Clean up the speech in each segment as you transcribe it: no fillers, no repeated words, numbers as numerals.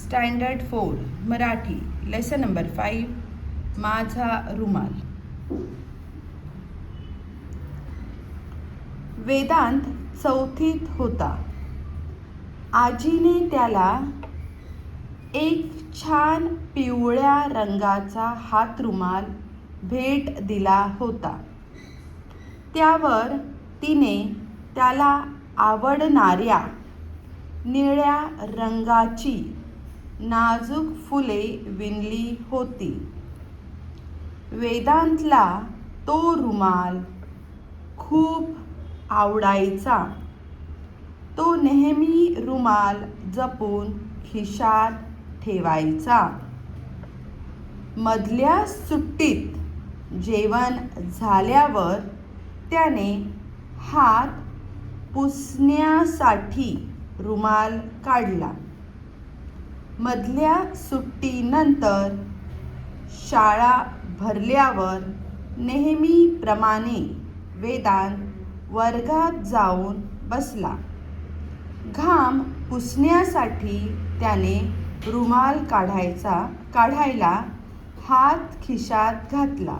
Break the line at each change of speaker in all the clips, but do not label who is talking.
Standard 4 Marathi lesson number 5 माझा रुमाल. वेदांत चौथीत होता. आजीने त्याला एक छान पिवळ्या रंगाचा हातरुमाल भेट दिला होता. त्यावर तिने त्याला आवडणाऱ्या निळ्या रंगाची नाजूक फुले विणली होती. वेदांतला तो रुमाल खूप आवडायचा. तो नेहमी रुमाल जपून खिशात ठेवायचा. मधल्या सुट्टीत जेवण झाल्यावर त्याने हात पुसण्यासाठी रुमाल काढला. मधल्या सुट्टीनंतर शाळा भरल्यावर नेहमीप्रमाणे वेदांत वर्गात जाऊन बसला. घाम पुसण्यासाठी त्याने रुमाल काढायला हात खिशात घातला,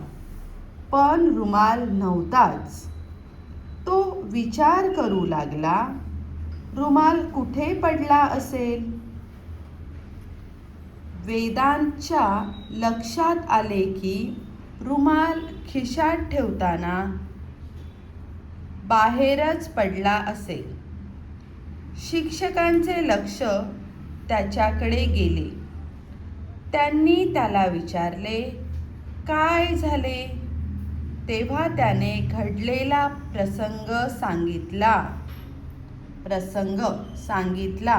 पण रुमाल नव्हताच. तो विचार करू लागला, रुमाल कुठे पडला असेल? वेदांतच्या लक्षात आले की रुमाल खिशात ठेवताना बाहेरच पडला असेल. शिक्षकांचे लक्ष त्याच्याकडे गेले. त्यांनी त्याला विचारले, काय झाले? तेव्हा त्याने घडलेला प्रसंग सांगितला.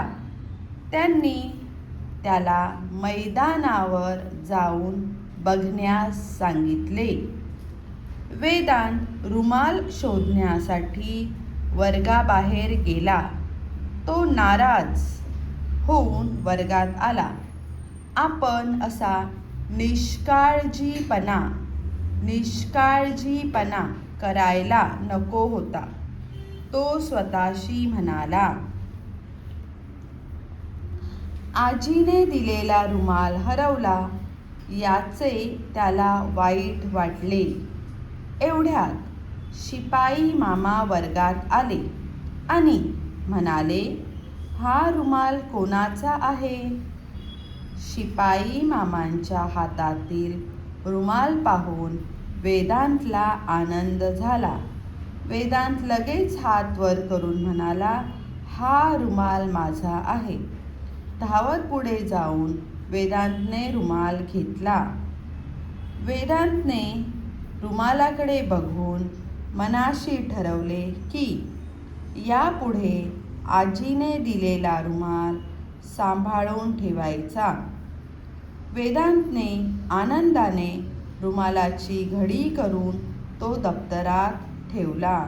त्यांनी त्याला मैदानावर जाऊन बघण्यास सांगितले. वेदांत रुमाल शोधण्यासाठी वर्गाबाहेर गेला. तो नाराज होऊन वर्गात आला. आपण असा निष्काळजीपणा करायला नको होता, तो स्वतःशी म्हणाला. आजीने दिलेला रुमाल हरवला याचे त्याला वाईट वाटले. एवढ्यात शिपाई मामा वर्गात आले आणि म्हणाले, हा रुमाल कोणाचा आहे? शिपाई मामांच्या हातातील रुमाल पाहून वेदांतला आनंद झाला. वेदांत लगेच हात वर करून म्हणाला, हा रुमाल माझा आहे. धावत पुढे जाऊन वेदांतने रुमाल घेतला. वेदांतने रुमालाकडे बघून मनाशी ठरवले की यापुढे आजीने दिलेला रुमाल सांभाळून ठेवायचा. वेदांतने आनंदाने रुमालाची घडी करून तो दप्तरात ठेवला.